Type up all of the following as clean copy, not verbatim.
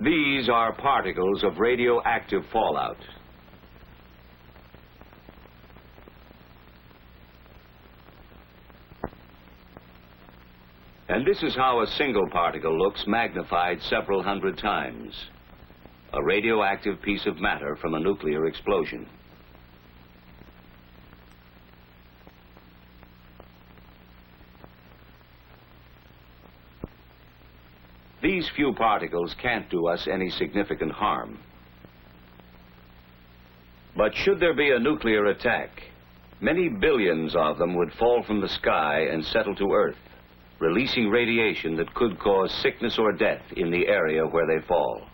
These are particles of radioactive fallout. And this is how a single particle looks magnified several hundred times. A radioactive piece of matter from a nuclear explosion. These few particles can't do us any significant harm. But should there be a nuclear attack, many billions of them would fall from the sky and settle to Earth, releasing radiation that could cause sickness or death in the area where they fall.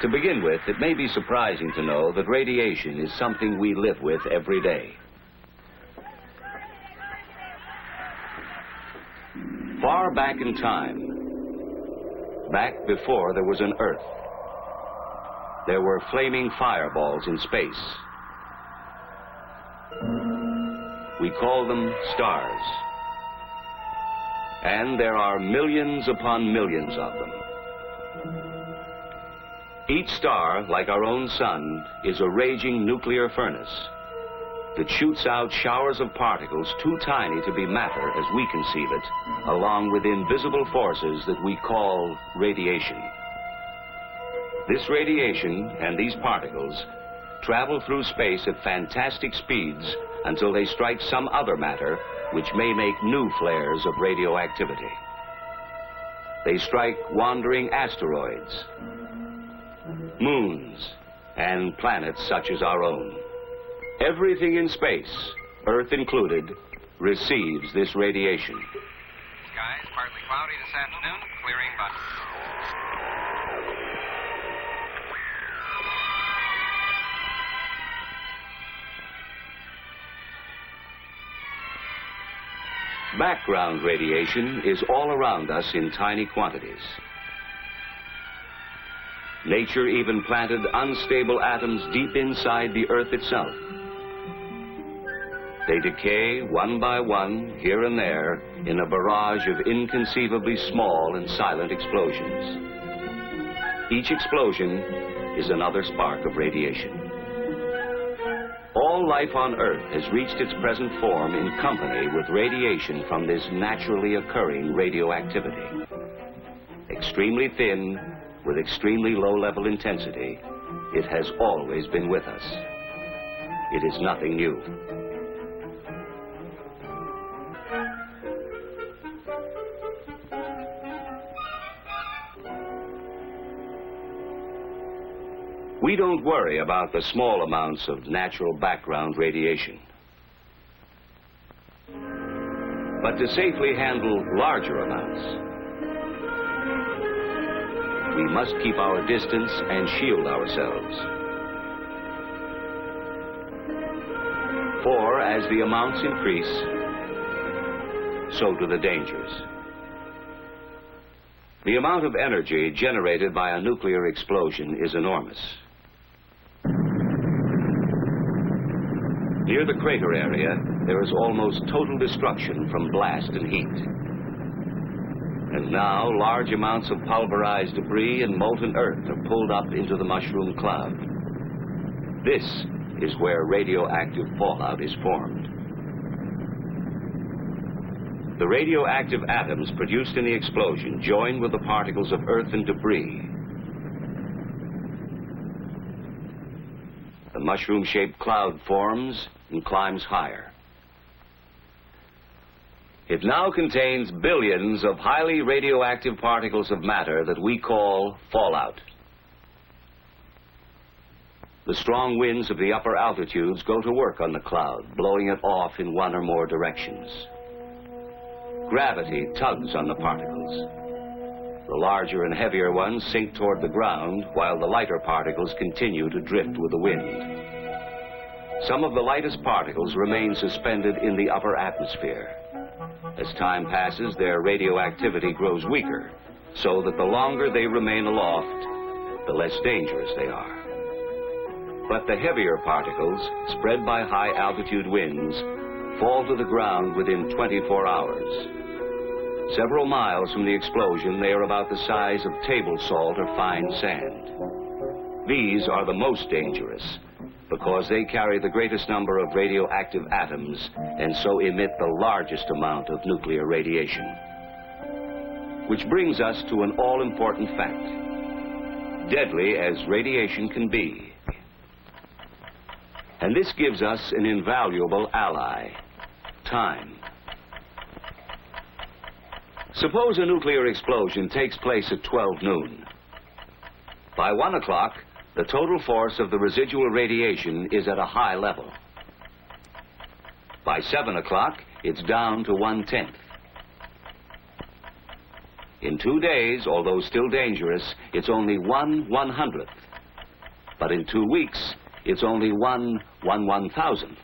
To begin with, it may be surprising to know that radiation is something we live with every day. Far back in time, back before there was an Earth, there were flaming fireballs in space. We call them stars. And there are millions upon millions of them. Each star, like our own sun, is a raging nuclear furnace that shoots out showers of particles too tiny to be matter as we conceive it, along with invisible forces that we call radiation. This radiation and these particles travel through space at fantastic speeds until they strike some other matter which may make new flares of radioactivity. They strike wandering asteroids, moons, and planets such as our own. Everything in space, Earth included, receives this radiation. Skies partly cloudy this afternoon, clearing by... Background radiation is all around us in tiny quantities. Nature even planted unstable atoms deep inside the Earth itself. They decay one by one, here and there, in a barrage of inconceivably small and silent explosions. Each explosion is another spark of radiation. All life on Earth has reached its present form in company with radiation from this naturally occurring radioactivity. Extremely thin, with extremely low-level intensity, it has always been with us. It is nothing new. We don't worry about the small amounts of natural background radiation. But to safely handle larger amounts, we must keep our distance and shield ourselves. For as the amounts increase, so do the dangers. The amount of energy generated by a nuclear explosion is enormous. Near the crater area, there is almost total destruction from blast and heat. And now, large amounts of pulverized debris and molten earth are pulled up into the mushroom cloud. This is where radioactive fallout is formed. The radioactive atoms produced in the explosion join with the particles of earth and debris. The mushroom-shaped cloud forms and climbs higher. It now contains billions of highly radioactive particles of matter that we call fallout. The strong winds of the upper altitudes go to work on the cloud, blowing it off in one or more directions. Gravity tugs on the particles. The larger and heavier ones sink toward the ground, while the lighter particles continue to drift with the wind. Some of the lightest particles remain suspended in the upper atmosphere. As time passes, their radioactivity grows weaker, so that the longer they remain aloft, the less dangerous they are. But the heavier particles, spread by high-altitude winds, fall to the ground within 24 hours. Several miles from the explosion, they are about the size of table salt or fine sand. These are the most dangerous, because they carry the greatest number of radioactive atoms and so emit the largest amount of nuclear radiation. Which brings us to an all-important fact. Deadly as radiation can be. And this gives us an invaluable ally: time. Suppose a nuclear explosion takes place at 12 noon. By 1 o'clock, the total force of the residual radiation is at a high level. By 7 o'clock, it's down to 1/10. In 2 days, although still dangerous, it's only 1/100th. But in 2 weeks, it's only 1/1,000th.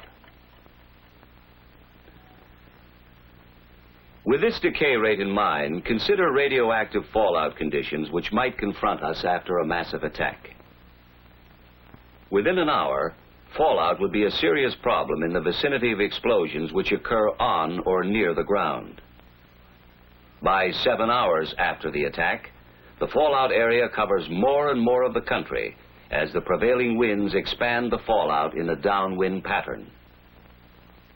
With this decay rate in mind, consider radioactive fallout conditions which might confront us after a massive attack. Within an hour, fallout would be a serious problem in the vicinity of explosions which occur on or near the ground. By 7 hours after the attack, the fallout area covers more and more of the country as the prevailing winds expand the fallout in a downwind pattern.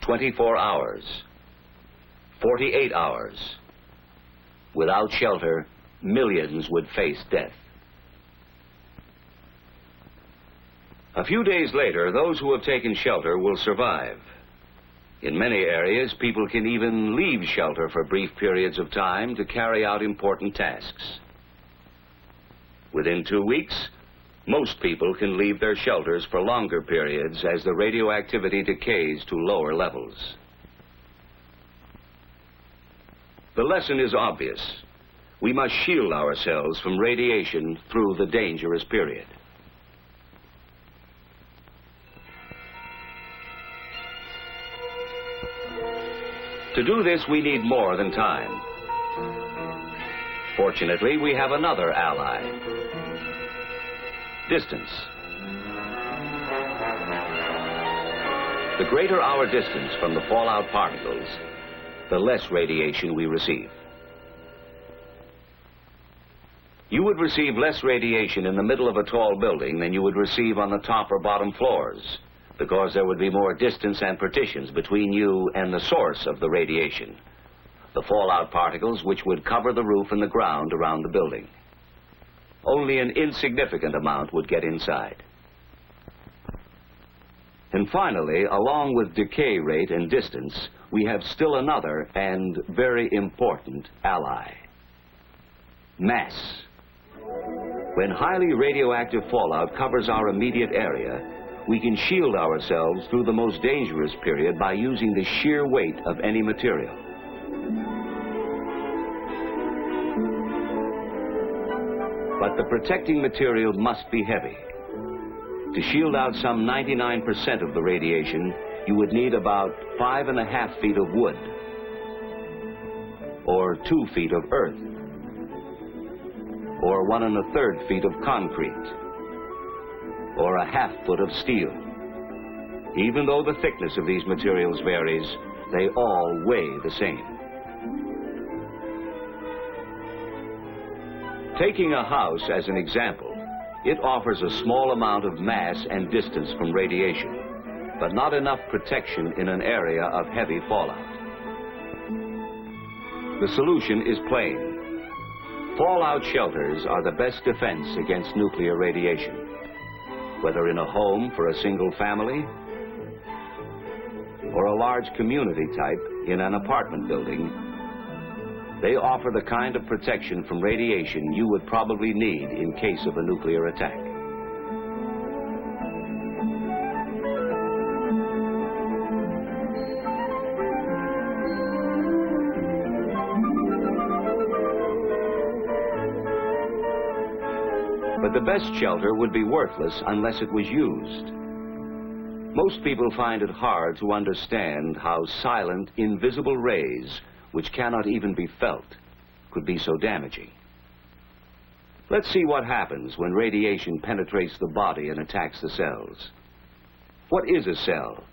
24 hours. 48 hours. Without shelter, millions would face death. A few days later, those who have taken shelter will survive. In many areas, people can even leave shelter for brief periods of time to carry out important tasks. Within 2 weeks, most people can leave their shelters for longer periods as the radioactivity decays to lower levels. The lesson is obvious. We must shield ourselves from radiation through the dangerous period. To do this, we need more than time. Fortunately, we have another ally: distance. The greater our distance from the fallout particles, the less radiation we receive. You would receive less radiation in the middle of a tall building than you would receive on the top or bottom floors, because there would be more distance and partitions between you and the source of the radiation, the fallout particles which would cover the roof and the ground around the building. Only an insignificant amount would get inside. And finally, along with decay rate and distance, we have still another and very important ally: mass. When highly radioactive fallout covers our immediate area, we can shield ourselves through the most dangerous period by using the sheer weight of any material. But the protecting material must be heavy. To shield out some 99% of the radiation, you would need about 5.5 feet of wood, or 2 feet of earth, or 1 1/3 feet of concrete, or 1/2 foot of steel. Even though the thickness of these materials varies, they all weigh the same. Taking a house as an example, it offers a small amount of mass and distance from radiation, but not enough protection in an area of heavy fallout. The solution is plain. Fallout shelters are the best defense against nuclear radiation. Whether in a home for a single family, or a large community type in an apartment building, they offer the kind of protection from radiation you would probably need in case of a nuclear attack. But the best shelter would be worthless unless it was used. Most people find it hard to understand how silent, invisible rays, which cannot even be felt, could be so damaging. Let's see what happens when radiation penetrates the body and attacks the cells. What is a cell,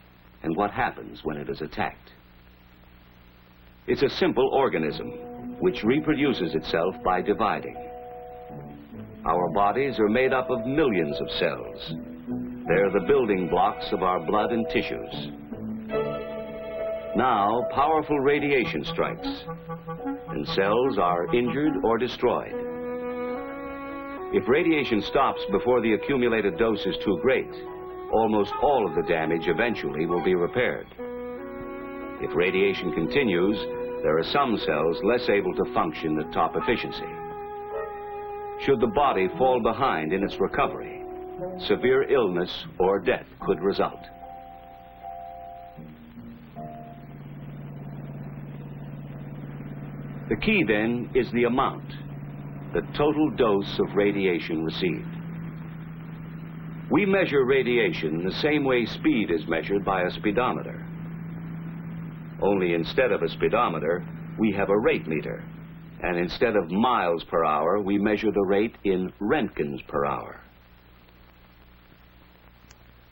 and what happens when it is attacked? It's a simple organism, which reproduces itself by dividing. Our bodies are made up of millions of cells. They're the building blocks of our blood and tissues. Now, powerful radiation strikes, and cells are injured or destroyed. If radiation stops before the accumulated dose is too great, almost all of the damage eventually will be repaired. If radiation continues, there are some cells less able to function at top efficiency. Should the body fall behind in its recovery, severe illness or death could result. The key then is the amount, the total dose of radiation received. We measure radiation the same way speed is measured by a speedometer. Only instead of a speedometer, we have a rate meter, and instead of miles per hour, we measure the rate in Roentgens per hour.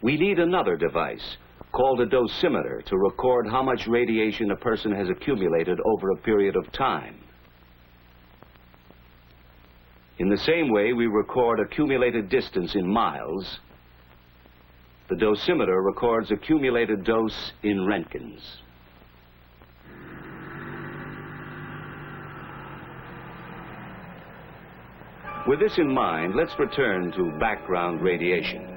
We need another device called a dosimeter to record how much radiation a person has accumulated over a period of time. In the same way we record accumulated distance in miles, the dosimeter records accumulated dose in Roentgens. With this in mind, let's return to background radiation.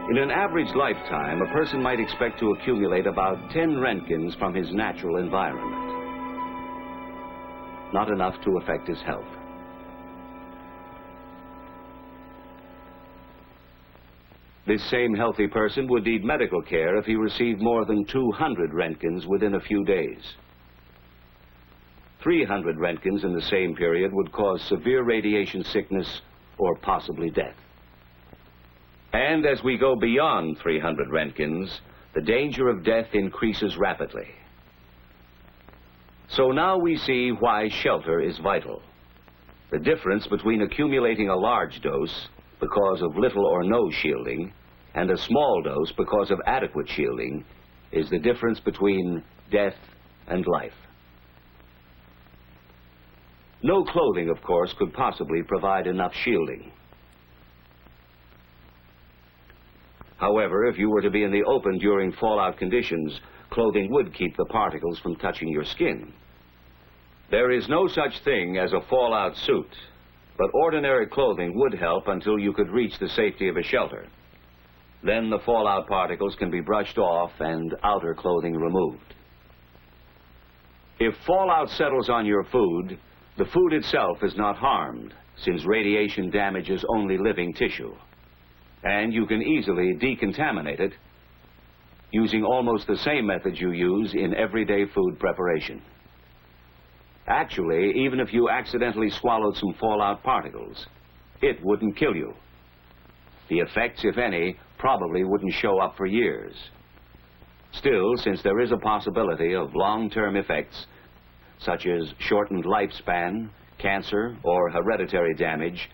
In an average lifetime, a person might expect to accumulate about 10 Roentgens from his natural environment. Not enough to affect his health. This same healthy person would need medical care if he received more than 200 Roentgens within a few days. 300 Roentgens in the same period would cause severe radiation sickness or possibly death. And as we go beyond 300 Roentgens, the danger of death increases rapidly. So now we see why shelter is vital. The difference between accumulating a large dose because of little or no shielding and a small dose because of adequate shielding is the difference between death and life. No clothing, of course, could possibly provide enough shielding. However, if you were to be in the open during fallout conditions, clothing would keep the particles from touching your skin. There is no such thing as a fallout suit, but ordinary clothing would help until you could reach the safety of a shelter. Then the fallout particles can be brushed off and outer clothing removed. If fallout settles on your food, the food itself is not harmed, since radiation damages only living tissue. And you can easily decontaminate it using almost the same methods you use in everyday food preparation. Actually, even if you accidentally swallowed some fallout particles, it wouldn't kill you. The effects, if any, probably wouldn't show up for years. Still, since there is a possibility of long-term effects, such as shortened lifespan, cancer, or hereditary damage,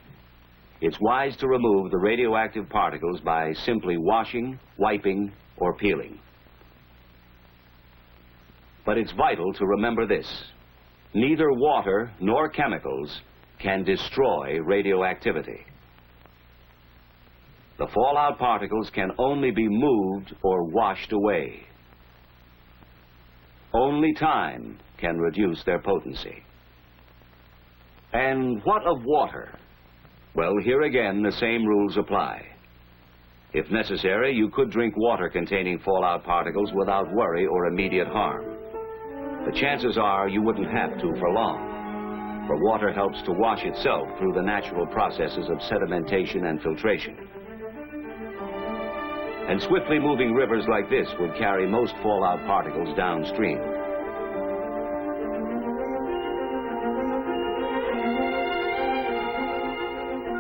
it's wise to remove the radioactive particles by simply washing, wiping, or peeling. But it's vital to remember this: neither water nor chemicals can destroy radioactivity. The fallout particles can only be moved or washed away. Only time can reduce their potency. And what of water? Well, here again, the same rules apply. If necessary, you could drink water containing fallout particles without worry or immediate harm. The chances are you wouldn't have to for long, for water helps to wash itself through the natural processes of sedimentation and filtration. And swiftly moving rivers like this would carry most fallout particles downstream.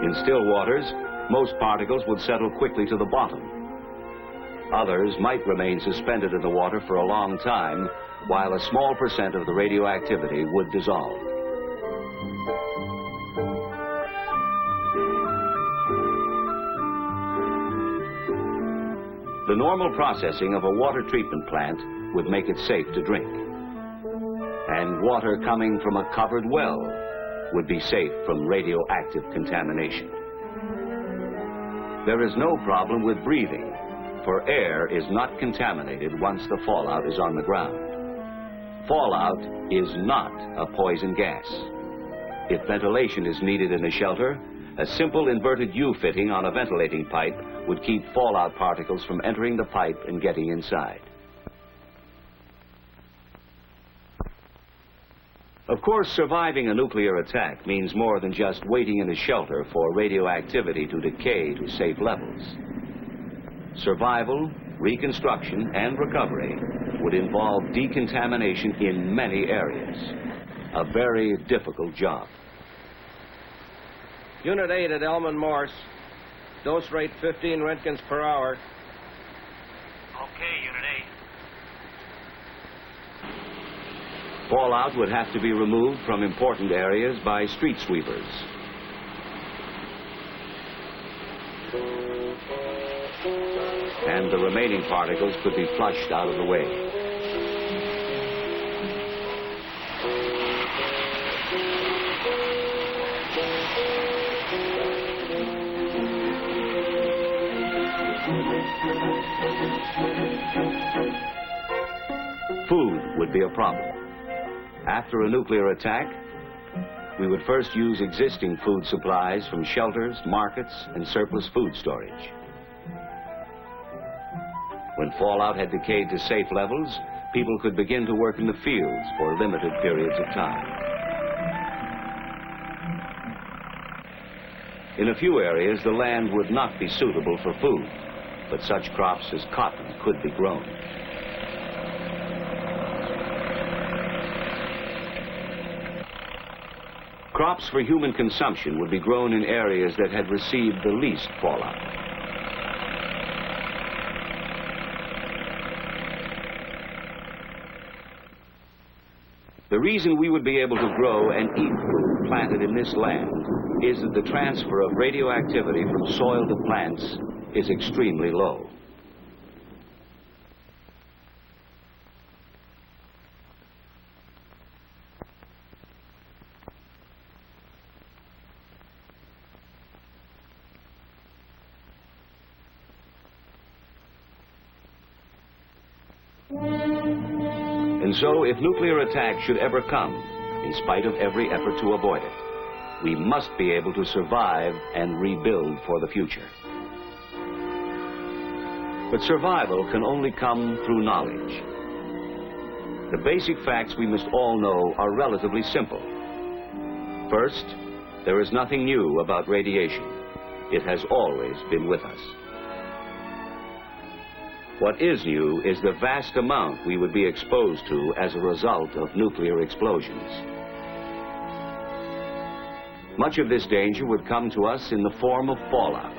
In still waters, most particles would settle quickly to the bottom. Others might remain suspended in the water for a long time, while a small percent of the radioactivity would dissolve. The normal processing of a water treatment plant would make it safe to drink. And water coming from a covered well would be safe from radioactive contamination. There is no problem with breathing, for air is not contaminated once the fallout is on the ground. Fallout is not a poison gas. If ventilation is needed in a shelter, a simple inverted U-fitting on a ventilating pipe would keep fallout particles from entering the pipe and getting inside. Of course, surviving a nuclear attack means more than just waiting in a shelter for radioactivity to decay to safe levels. Survival, reconstruction, and recovery would involve decontamination in many areas. A very difficult job. Unit 8 at Elman Morse. Dose rate 15 Roentgens per hour. Okay, Unit 8. Fallout would have to be removed from important areas by street sweepers. And the remaining particles could be flushed out of the way. Food would be a problem. After a nuclear attack, we would first use existing food supplies from shelters, markets, and surplus food storage. When fallout had decayed to safe levels, people could begin to work in the fields for limited periods of time. In a few areas, the land would not be suitable for food, but such crops as cotton could be grown. Crops for human consumption would be grown in areas that had received the least fallout. The reason we would be able to grow and eat food planted in this land is that the transfer of radioactivity from soil to plants is extremely low. And so, if nuclear attack should ever come, in spite of every effort to avoid it, we must be able to survive and rebuild for the future. But survival can only come through knowledge. The basic facts we must all know are relatively simple. First, there is nothing new about radiation. It has always been with us. What is new is the vast amount we would be exposed to as a result of nuclear explosions. Much of this danger would come to us in the form of fallout.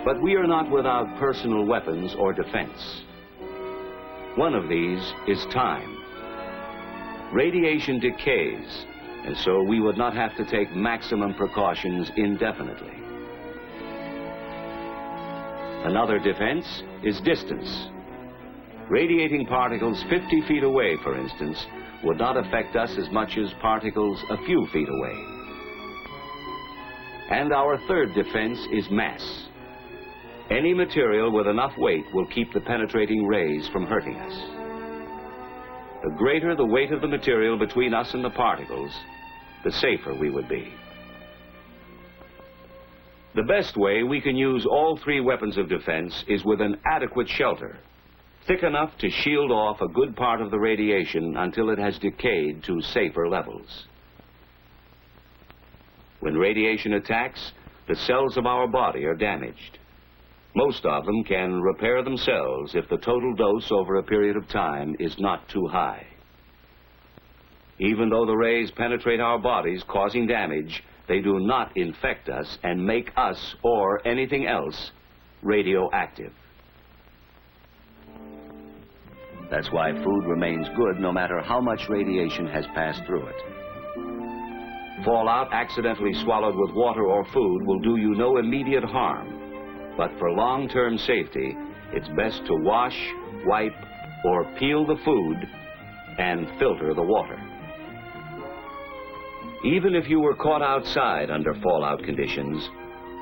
But we are not without personal weapons or defense. One of these is time. Radiation decays, and so we would not have to take maximum precautions indefinitely. Another defense is distance. Radiating particles 50 feet away, for instance, would not affect us as much as particles a few feet away. And our third defense is mass. Any material with enough weight will keep the penetrating rays from hurting us. The greater the weight of the material between us and the particles, the safer we would be. The best way we can use all three weapons of defense is with an adequate shelter, thick enough to shield off a good part of the radiation until it has decayed to safer levels. When radiation attacks, the cells of our body are damaged. Most of them can repair themselves if the total dose over a period of time is not too high. Even though the rays penetrate our bodies, causing damage, they do not infect us and make us, or anything else, radioactive. That's why food remains good no matter how much radiation has passed through it. Fallout accidentally swallowed with water or food will do you no immediate harm. But for long-term safety, it's best to wash, wipe, or peel the food and filter the water. Even if you were caught outside under fallout conditions,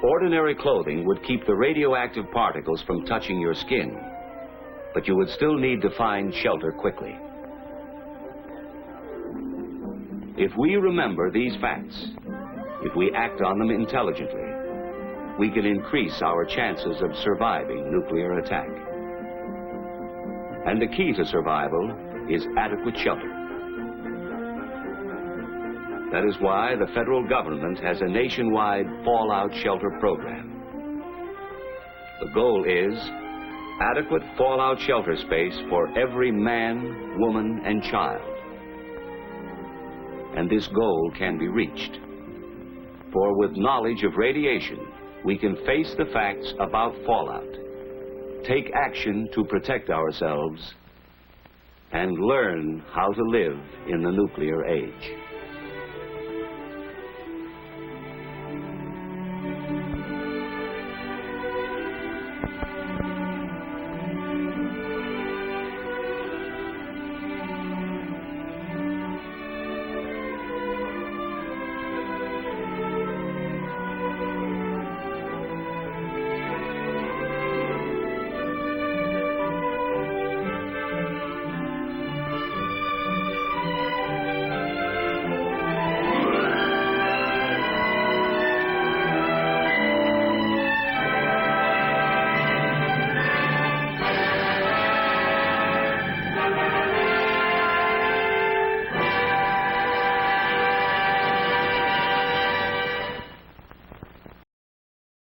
ordinary clothing would keep the radioactive particles from touching your skin, but you would still need to find shelter quickly. If we remember these facts, if we act on them intelligently, we can increase our chances of surviving nuclear attack. And the key to survival is adequate shelter. That is why the federal government has a nationwide fallout shelter program. The goal is adequate fallout shelter space for every man, woman, and child. And this goal can be reached. For with knowledge of radiation, we can face the facts about fallout, take action to protect ourselves, and learn how to live in the nuclear age.